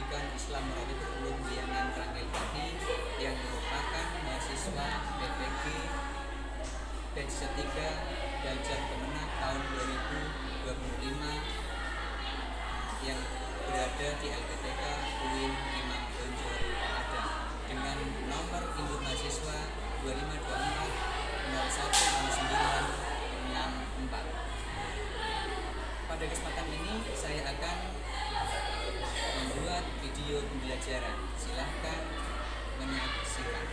Pendidikan Islam Rabitul Ulum Liangan Rangil Pati yang merupakan mahasiswa PPG batch ketiga Belajar Kemenang tahun 2025 yang berada di LPTK UIN Imam Bonjol Padang dengan nomor induk mahasiswa 2524 Pada kesempatan ini saya akan membuat video pembelajaran. Silahkan menyaksikan.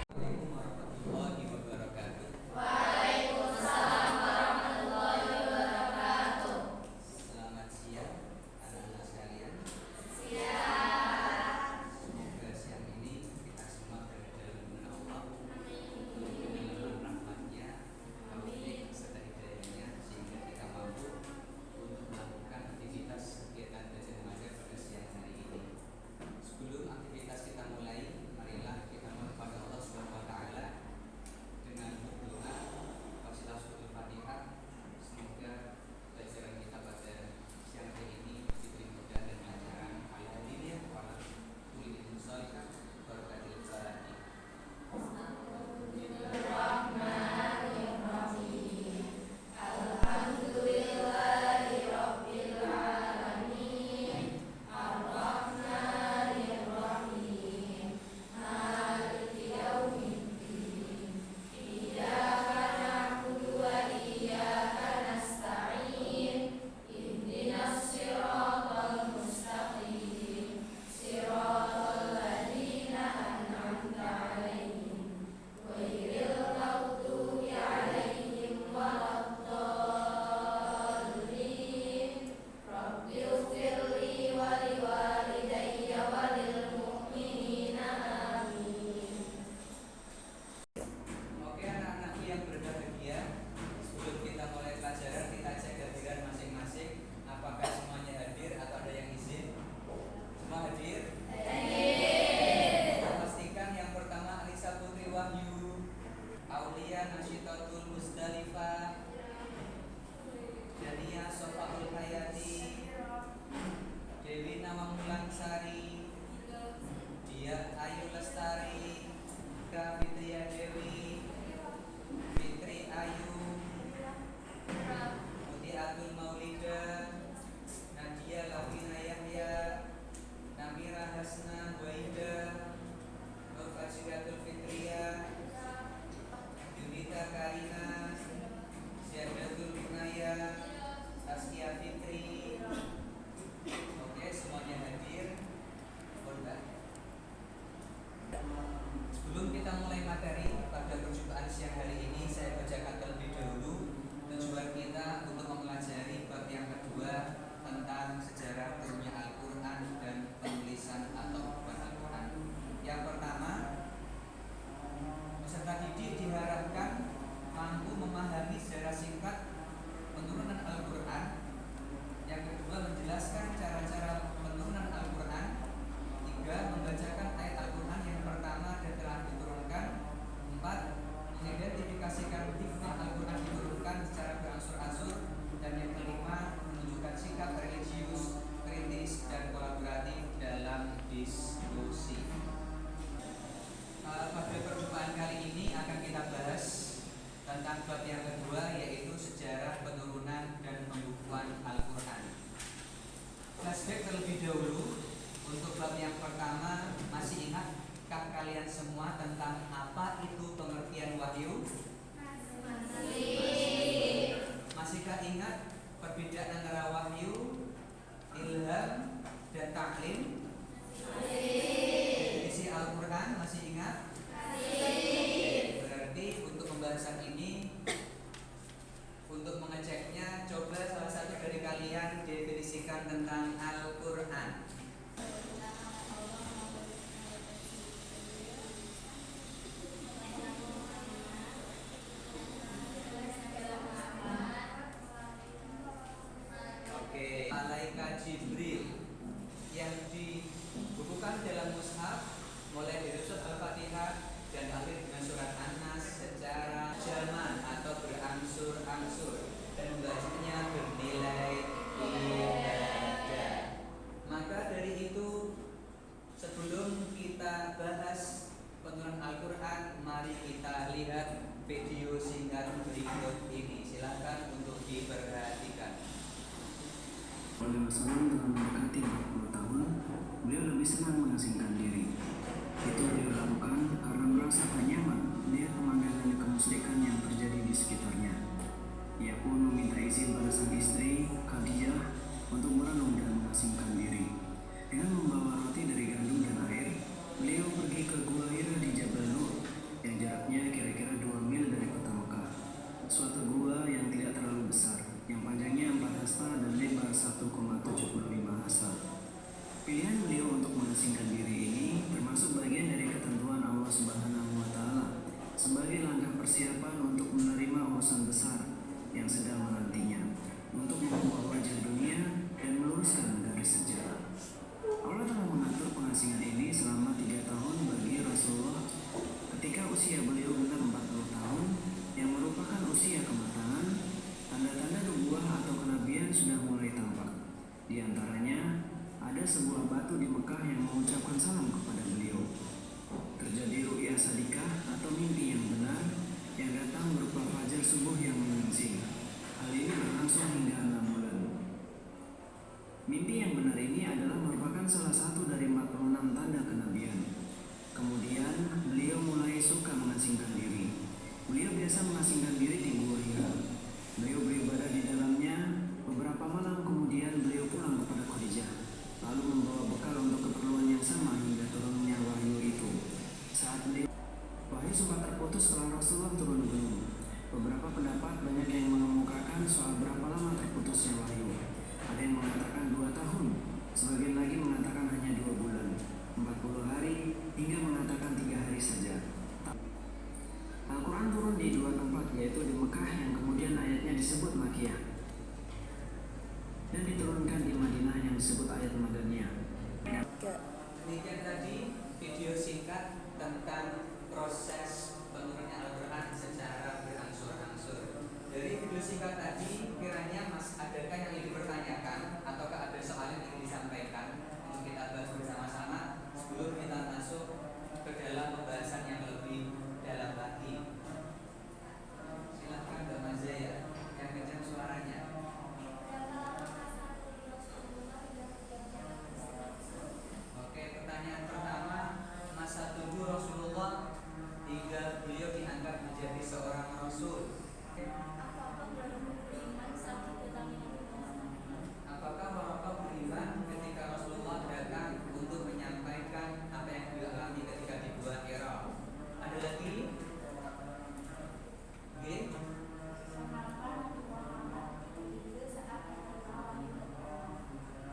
Assalamualaikum warahmatullahi wabarakatuh. Waalaikumsalam warahmatullahi wabarakatuh. Selamat siang anak-anak sekalian. Siang. Semoga siang ini kita semua berada dalam lindungan Allah, dengan rahmatnya, taufik serta hidayahnya, sehingga kita mampu untuk melakukan aktivitas kegiatan belajar mengajar pada siang hari ini. Sebelum aktivitas kita mulai, marilah kita mohon kepada Allah Subhanahu wa taala dengan berdoa wasilah suratul Fatihah. Semoga pelajaran kita pada siang hari ini diberi mudah dan lancaran. Alhamdulillah wa kulli sholihah barakatil fatihah. Bismillahirrahmanirrahim. Alhamdulillahi rabbil alamin. Ar-Rahmanir-Rahim. Maliki yaumiddin. Iyyaka na'budu wa iyyaka nasta'in. Ihdinas siratal mustaqim. Siratal ladzina an'amta 'alaihim ghairil maghdubi 'alaihim waladdallin. Rabbighfirli wa liwalidayya wa lil mu'minina amin. Oke anak-anakku yang berbahagia, sebelum kita mulai pelajaran kita cek kehadiran masing-masing. Apakah semuanya hadir atau ada yang izin? Semua hadir? Kita pastikan yang pertama Alisa Putri Wahyu, Aulia Nasyitatul Musdalifah, Jania Sofaul Hayati, Dewi Nawang Sari, Dia Ayu Lestari, Fitria Dewi, Fitri Ayu, Muti Abdul Maulida, Nadia Lavina Yahya, Namira Hasna Waida, Nur Fajriatul Fitria, Yunita Karina, Syahdatul Runaya, Saskia Fitri. Oke, semuanya hadir. Korban. Sebelum kita mulai materi pada perjumpaan siang hari ini, saya bacakan terlebih dahulu tujuan kita untuk mempelajari bab yang kedua tentang sejarah turunnya Al-Quran dan penulisan atau pembuatan Al-Quran. Yang pertama, peserta didik diharapkan mampu memahami sejarah singkat penurunan Al-Quran. Yang kedua, menjelaskan cara-cara penurunan Al-Quran. Tiga, membacakan ayat Al-Quran yang pertama dan telah diturunkan. Empat, mengidentifikasikan hikmah Al-Quran diturunkan secara beransur-ansur. Dan yang kelima, menunjukkan sikap religius, kritis, dan kolaboratif dalam diskusi. Pada perjumpaan kali ini akan kita bahas tentang bab yang kedua, yaitu sejarah penurunan dan pembukuan Al-Quran. Flashback terlebih dahulu. Untuk bab yang pertama, masih ingatkah kalian semua tentang apa itu pengertian wahyu? Masihkah ingat perbedaan antara wahyu, ilham, dan taklim? Definisi Al-Quran masih ingat? Berarti untuk pembahasan ini, untuk mengeceknya, coba salah satu dari kalian definisikan tentang Al-Quran. Oke, malaikat Jibril yang di senang mengasingkan diri. Itu beliau lakukan karena merasa tak nyaman melihat pemandangan kemusyrikan yang terjadi di sekitarnya. Ia pun meminta izin pada sang istri, Khadijah, untuk merenung dan mengasingkan diri. Dengan membawa roti dari gandum dan air, beliau pergi ke Gua Hira di Jabal Nur, yang jaraknya kira-kira 2 mil dari kota Mekah. Suatu gua yang tidak terlalu besar, yang panjangnya 4 hasta dan lebar 1,75 hasta. Pilihan beliau untuk mengasingkan diri ini termasuk bagian dari ketentuan Allah Subhanahu wa Ta'ala sebagai langkah persiapan untuk menerima urusan besar yang sedang menantinya, untuk membawa wajah dunia dan meluruskan garis sejarah. Allah telah mengatur pengasingan ini selama 3 tahun bagi Rasulullah ketika usia beliau genap 40 tahun, yang merupakan usia kematangan. Tanda-tanda nubuah atau kenabian sudah mulai tampak. Di antaranya ada sebuah batu di Mekah yang mengucapkan salam kepada beliau. Terjadi ru'ya sadikah atau mimpi yang benar yang datang berupa fajar subuh yang menyingsing. Hal ini berlangsung hingga 6 bulan. Mimpi yang benar ini adalah merupakan salah satu dari 46 tanda kenabian. Kemudian beliau mulai suka mengasingkan diri. Beliau biasa mengasingkan diri di Gua Hira. Beliau beribadah di dalamnya. Beberapa malam kemudian beliau pulang kepada Khadijah, lalu membawa bekal untuk keperluan yang sama hingga turunnya wahyu itu. Saat beliau, wahyu sempat terputus setelah Rasulullah turun gunung. Beberapa pendapat banyak yang mengemukakan soal berapa lama terputusnya wahyu. Ada yang mengatakan 2 tahun, sebagian lagi mengatakan hanya 2 bulan, 40 hari, hingga mengatakan 3 hari saja. Al-Quran turun di 2 tempat, yaitu di Mekah yang kemudian ayatnya disebut Makkiyah, dan diturunkan di Madinah yang disebut ayat Madaniyah. Demikian tadi video singkat tentang proses penurunnya Al-Quran secara berangsur-angsur. Dari video singkat tadi, kiranya adakah yang ingin dipertanyakan ataukah ada soal yang ingin disampaikan untuk kita bahas bersama-sama sebelum kita masuk ke dalam pembahasan yang lebih dalam lagi. Silahkan Mbak Mazaya, yang kencang suaranya. Oke, pertanyaan pertama, masa tunggu Rasulullah hingga beliau diangkat menjadi seorang Rasul. Apakah Waraqah beriman ketika Rasulullah datang untuk menyampaikan apa yang beliau alami ketika di Gua Hira? Ada lagi? Oke.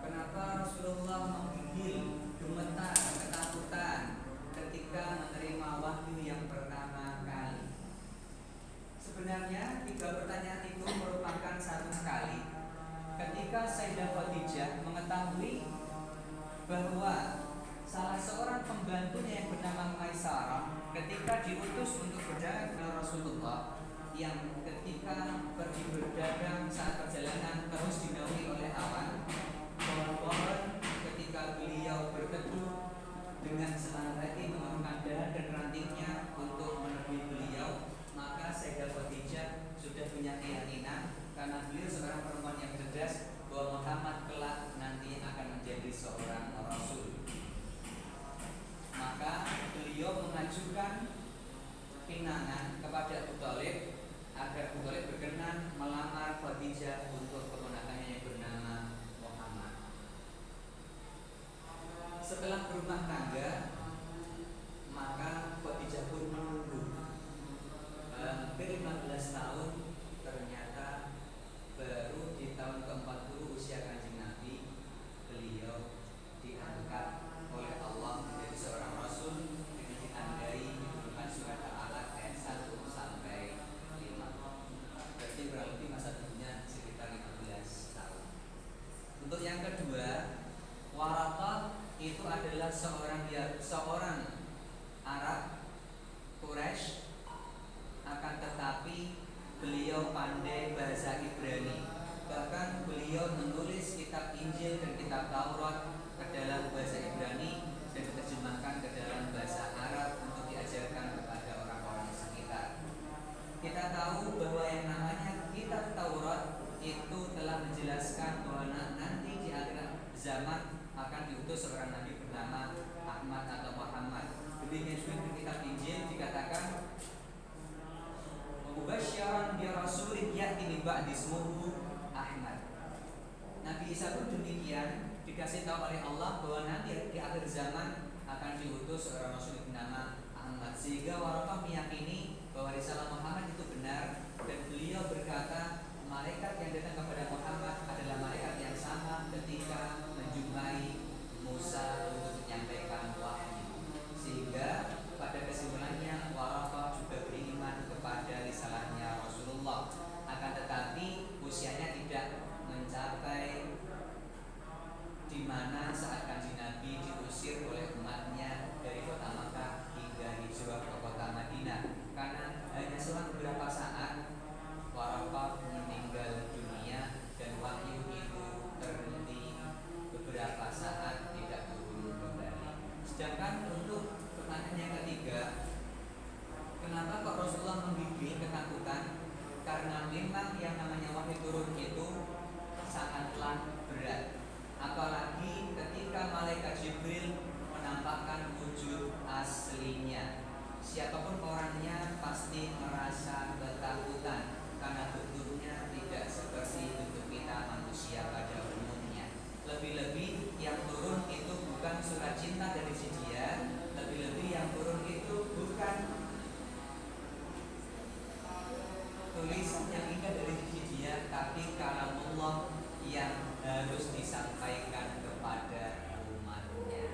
Kenapa Rasulullah menggigil, gemetar, ketakutan ketika menerima wahyu yang pertama kali? Sebenarnya 3 pertanyaan itu merupakan satu sekali. Ketika Sayyidah Khadijah mengetahui bahwa salah seorang pembantunya yang bernama Maisarah ketika diutus untuk berdagang dengan Rasulullah, yang ketika pergi berdagang saat perjalanan terus dinaungi oleh awan, pohon-pohon ketika beliau berteduh dengan senang hati menurunkan dahan dan rantingnya untuk menemui beliau, maka Sayyidah Khadijah sudah punya keyakinan karena beliau seorang perempuan yang cerdas bahwa Muhammad kelak nanti akan menjadi seorang Rasul. Maka beliau mengajukan pinangan kepada Abu Thalib agar Abu Thalib berkenan melamar Khadijah untuk keponakannya yang bernama Muhammad. Setelah berumah tangga, maka Khadijah pun menunggu hampir 15 tahun. Ternyata baru di tahun ke-40 usia Kanjeng Nabi, beliau diangkat oleh Allah menjadi seorang Rasul dengan ditandai bukan surat Al-Alaq ayat 1 sampai 5. Berarti kurang lebih masa tunggunya sekitar 15 tahun. Untuk yang kedua, Waraqah itu adalah seorang Arab Quraisy, akan tetapi beliau pandai bahasa Ibrani. Bahkan beliau menulis kitab Injil dan kitab Taurat ke dalam bahasa Ibrani dan diterjemahkan ke dalam bahasa Arab untuk diajarkan kepada orang-orang sekitar. Kita tahu bahwa yang namanya kitab Taurat itu telah menjelaskan bahwa nanti di akhir zaman akan diutus seorang nabi bernama Ahmad atau Muhammad. Demikian juga di kitab Injil dikatakan mubasysyiran bi rasulin ya'ti min ba'di ismuhu Ahmad. Nabi Isa pun demikian, dikasih tahu oleh Allah bahwa nanti di akhir zaman akan diutus seorang rasul bernama Ahmad. Sehingga Waraqah meyakini bahwa risalah Muhammad itu benar, dan beliau berkata malaikat yang datang kepada Muhammad adalah malaikat yang sama ketika menjumpai Musa untuk menyampaikan wahyu. Sehingga pada kesimpulannya Waraqah juga beriman kepada risalahnya Rasulullah. Akan tetapi usianya tidak mencapai di mana saat Kanjeng Nabi diusir oleh umatnya dari kota Makkah hingga hijrah ke kota Madinah, karena hanya selang beberapa saat Waraqah meninggal dunia dan wahyu itu terhenti beberapa saat tidak turun kembali. Sedangkan untuk pertanyaan yang ketiga, kenapa kok Rasulullah membimbing ketakutan? Karena memang yang namanya wahyu turun itu sangatlah berat. Apalagi ketika malaikat Jibril menampakkan wujud aslinya. Siapapun orangnya pasti merasa ketakutan, karena bentuknya tidak seperti bentuk kita manusia pada umumnya. Lebih-lebih yang turun itu bukan surat cinta dari si dia, lebih-lebih yang turun itu bukan tulisan yang indah dari sisi dia, tapi kalamullah yang harus disampaikan kepada umatnya.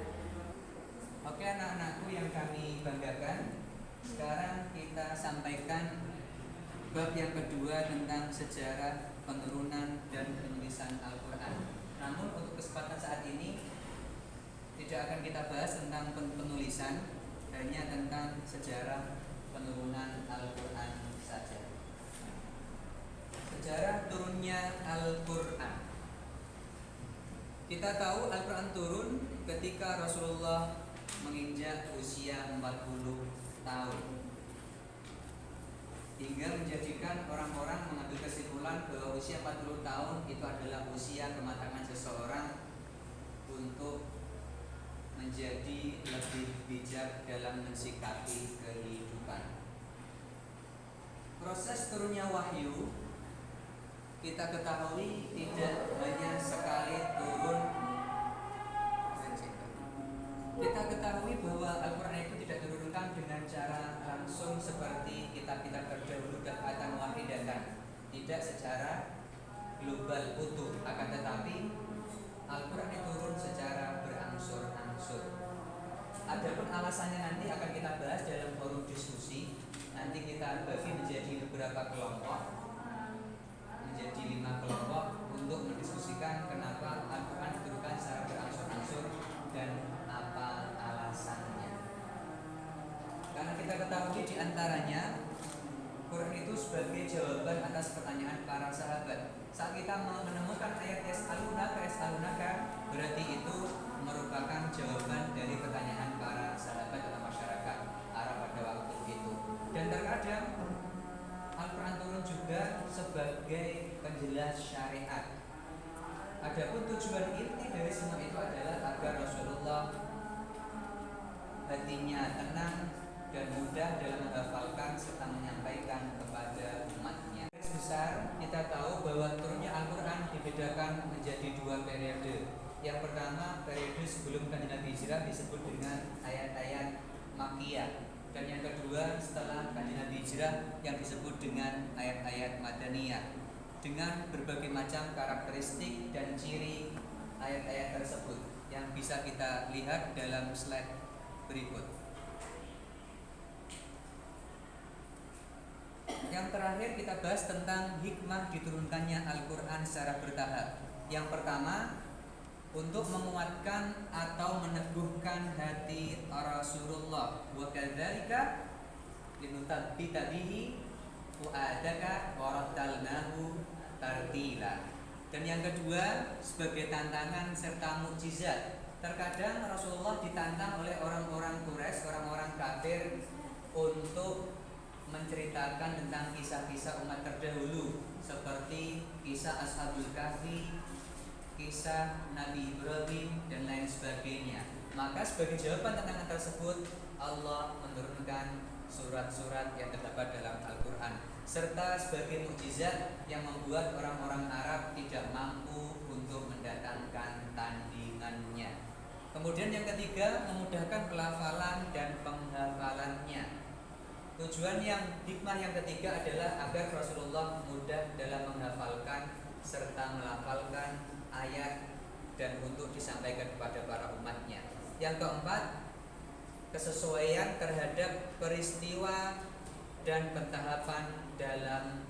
Oke anak-anakku yang kami banggakan, sekarang kita sampaikan bab yang kedua tentang sejarah penurunan dan penulisan Al-Quran. Namun untuk kesempatan saat ini tidak akan kita bahas tentang penulisan, hanya tentang sejarah penurunan Al-Quran saja. Sejarah turunnya Al-Quran. Kita tahu Al-Quran turun ketika Rasulullah menginjak usia 40 tahun, hingga menjadikan orang-orang mengambil kesimpulan bahwa usia 40 tahun itu adalah usia kematangan seseorang untuk menjadi lebih bijak dalam mensikapi kehidupan. Proses turunnya wahyu kita ketahui tidak hanya sekali turun. Kita ketahui bahwa Al-Quran itu tidak diturunkan dengan cara langsung seperti kitab-kitab terdahulu dafatan wahidatan, tidak secara global utuh, akan tetapi Al-Quran itu turun secara berangsur-angsur. Adapun alasannya nanti akan kita bahas dalam forum diskusi. Nanti kita bagi menjadi beberapa kelompok, menjadi 5 kelompok untuk mendiskusikan kenapa Al-Quran diturunkan secara berangsur-angsur dan apa alasannya. Karena kita ketahui di antaranya Quran itu sebagai jawaban atas pertanyaan para sahabat. Saat kita menemukan ayat yas'alunaka, berarti itu merupakan jawaban dari pertanyaan para sahabat atau masyarakat Arab pada waktu itu. Dan terkadang Al-Quran turun juga sebagai penjelas syariat. Adapun tujuan inti dari semua itu adalah agar Rasulullah hatinya tenang dan mudah dalam menghafalkan serta menyampaikan kepada umatnya. Garis besar kita tahu bahwa turunnya Al-Quran dibedakan menjadi 2 periode. Yang pertama, periode sebelum Kanjeng Nabi hijrah disebut dengan ayat-ayat Makkiyah, dan yang kedua setelah Kanjeng Nabi hijrah yang disebut dengan ayat-ayat Madaniyah, dengan berbagai macam karakteristik dan ciri ayat-ayat tersebut yang bisa kita lihat dalam slide berikut. Yang terakhir kita bahas tentang hikmah diturunkannya Al-Quran secara bertahap. Yang pertama, untuk menguatkan atau meneguhkan hati Rasulullah, wa kadzalika linutsabbita bihi fu'adaka wa rattalnahu tartila. Dan yang kedua, sebagai tantangan serta mukjizat. Terkadang Rasulullah ditantang oleh orang-orang Quraisy, orang-orang kafir, untuk menceritakan tentang kisah-kisah umat terdahulu, seperti kisah Ashabul Kahfi, kisah Nabi Ibrahim dan lain sebagainya. Maka sebagai jawaban tantangan tersebut, Allah menurunkan surat-surat yang terdapat dalam Al-Quran, serta sebagai mukjizat yang membuat orang-orang Arab tidak mampu untuk mendatangkan tandingannya. Kemudian yang ketiga, memudahkan pelafalan dan penghafalannya. Tujuan yang hikmah yang ketiga adalah agar Rasulullah mudah dalam menghafalkan serta melafalkan ayat dan untuk disampaikan kepada para umatnya. Yang keempat, kesesuaian terhadap peristiwa dan pentahapan dalam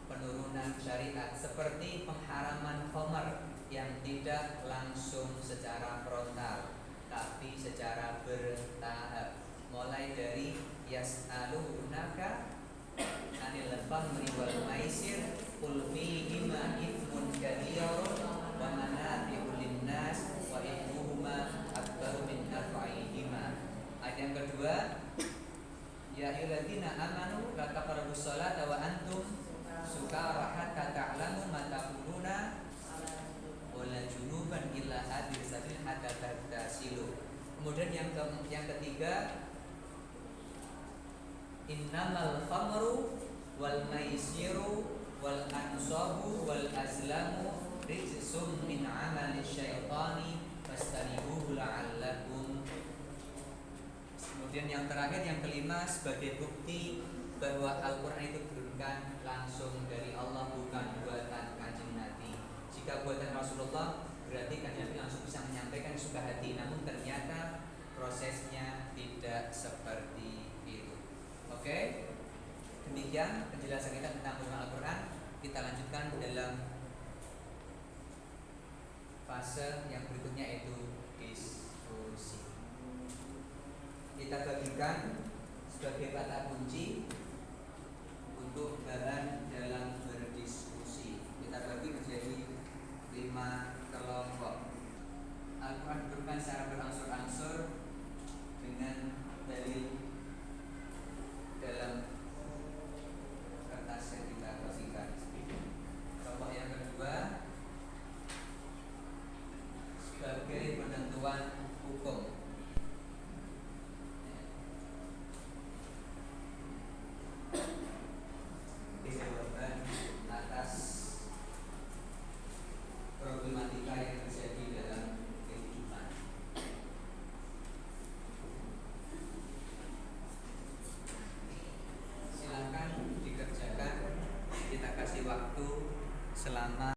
penurunan syariat, seperti pengharaman khamar yang tidak langsung secara frontal tapi secara bertahap, mulai dari yas'alunaka anil khamri wal maisir qul fihima ithmun katsirun wa manafi'u linnas wa ithmuhuma akbaru min naf'ihima. Ayat yang kedua, ya ayyuhalladzina amanu la taqrabus sholata wa antum sukara hatta ta'lamu ma taquluna wala junuban illa hadir sabil hatta taghtasilu. Kemudian yang ketiga, innamal khamru wal maisiru wal ansabu wal azlamu rijsum min amali syaitani fastanibuhu la'allakum. Kemudian yang terakhir, yang kelima, sebagai bukti bahwa Al-Quran itu diturunkan langsung dari Allah, bukan buatan Kanjeng Nabi. Jika buatan Rasulullah, berarti Kanjeng Nabi langsung bisa menyampaikan suka hati, namun ternyata prosesnya tidak seperti itu. Oke, demikian penjelasan kita tentang Al-Quran. Kita lanjutkan dalam fase yang berikutnya, yaitu diskusi. Kita bagikan sebagai kata kunci untuk bahan dalam berdiskusi. Kita bagi menjadi 5 kelompok. Al-Quran diturunkan secara berangsur-angsur dengan dalil dalam kertas yang kita bagikan. Kelompok yang kedua sebagai penentuan hukum. Jawaban atas problematika yang terjadi dalam kehidupan. Silakan dikerjakan. Kita kasih waktu selama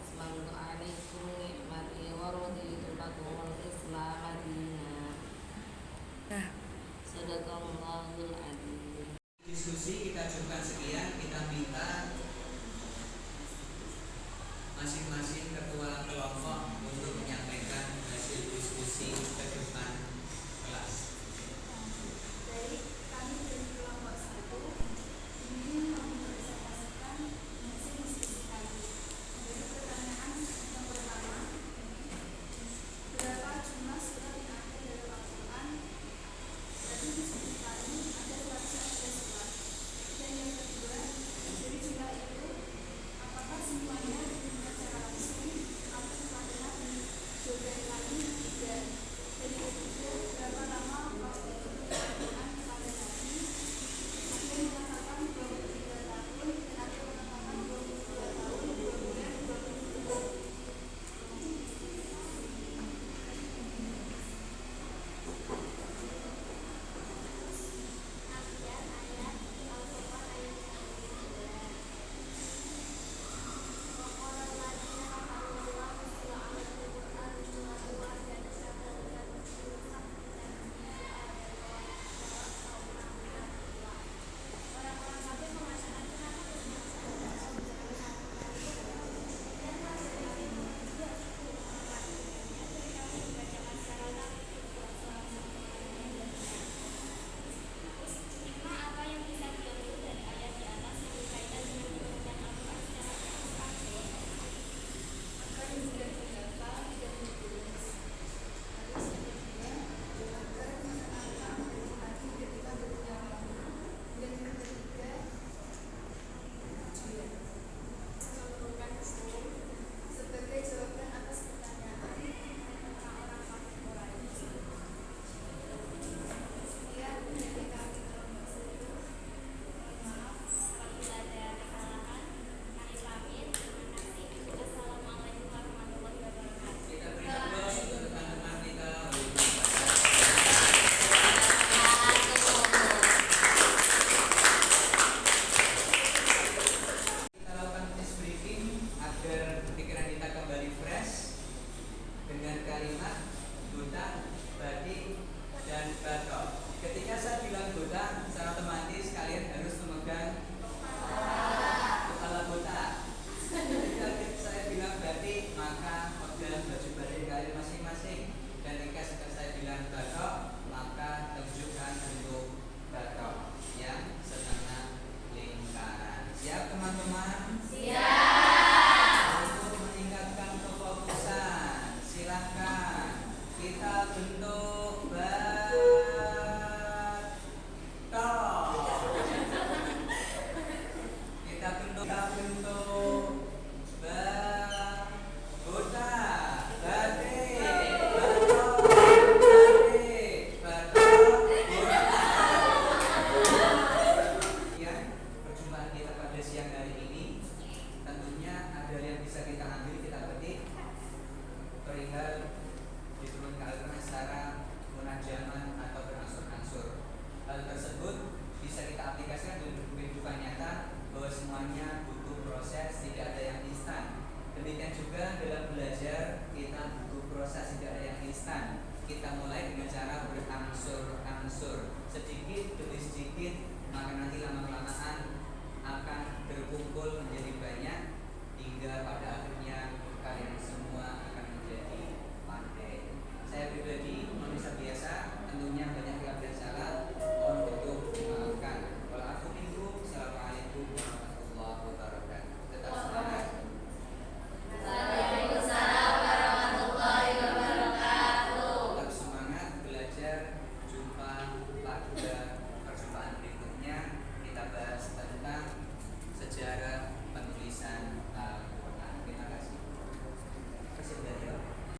aslamtu alaikum nikmati wa raditu lakumul Islam madina. Sadaqallahul adzim. Diskusi kita cukupkan sekian. Kita minta masing-masing ketua kelompok untuk menyampaikan hasil diskusi ke depan kelas. Baik, kami dari kelompok 1 ingin mempresentasikan hasil diskusi kami. Dari pertanyaan yang pertama, berapa jumlah surat yang ada dalam Al-Quran? Berarti diskusi kami ada 111 surat. Dan yang kedua, dari jumlah itu, apakah semuanya dibaca secara langsung atau setelah dijodohkan lagi tidak? Dan yang ketiga, berapa lama waktu itu Al-Quran kepada Nabi? Ada yang mengatakan 23 tahun dan ada yang mengatakan 22 tahun, 2 bulan, 20 bulan. Ambian ayat Al-Quran ayat yang kedua. Waqala alladziina kafaru la nuzila 'alal Qur'ani jumlatan wahidatan dan orang-orang kafir mengatakan kenapa dan masih juga ketika membacakan secara Hikmah apa yang bisa diambil dari ayat di atas yang berkaitan dengan pengertian Al-Quran secara praktis? Agar mudah dihafal dan ditulis. Terus yang kedua, agar menenangkan hati ketika berjamaah. Dan yang ketiga, memerlukan hukum sebagai jawaban atas pertanyaan orang-orang kafir Quraisy. Sekian dari kami kelompok 1. Maaf apabila ada kesalahan. Kami pamit. Terima kasih. Assalamualaikum warahmatullahi wabarakatuh. Kita beri aplaus untuk teman-teman kita. Kita lakukan tes briefing agar pikiran kita kembali fresh dengan kalimat buta, badik, dan batok. Ketika saya bilang buta, secara otomatis kalian harus memegang kepala buta. Ketika saya bilang batik, maka pegang baju batik kalian masing-masing. Dan ketika saya bilang batok, maka tunjukkan bentuk batok yang setengah lingkaran. Siap teman-teman? Untuk meningkatkan kefokusan, silakan kita bentuk batok. Kita bentuk buta, batik, batok, batik, batok, buta. Sekian perjumpaan kita pada siang hari ini. Tentunya ada yang bisa kita ambil, kita petik perihal diturunkan Al-Quran secara munajaman atau berangsur-angsur. Hal tersebut bisa kita aplikasikan di kehidupan nyata bahwa semuanya butuh proses, tidak ada yang instan. Demikian juga dalam belajar kita butuh proses, tidak ada yang instan. Kita mulai dengan cara berangsur-angsur, sedikit demi sedikit, maka nanti lama-kelamaan akan berkumpul menjadi banyak hingga pada akhirnya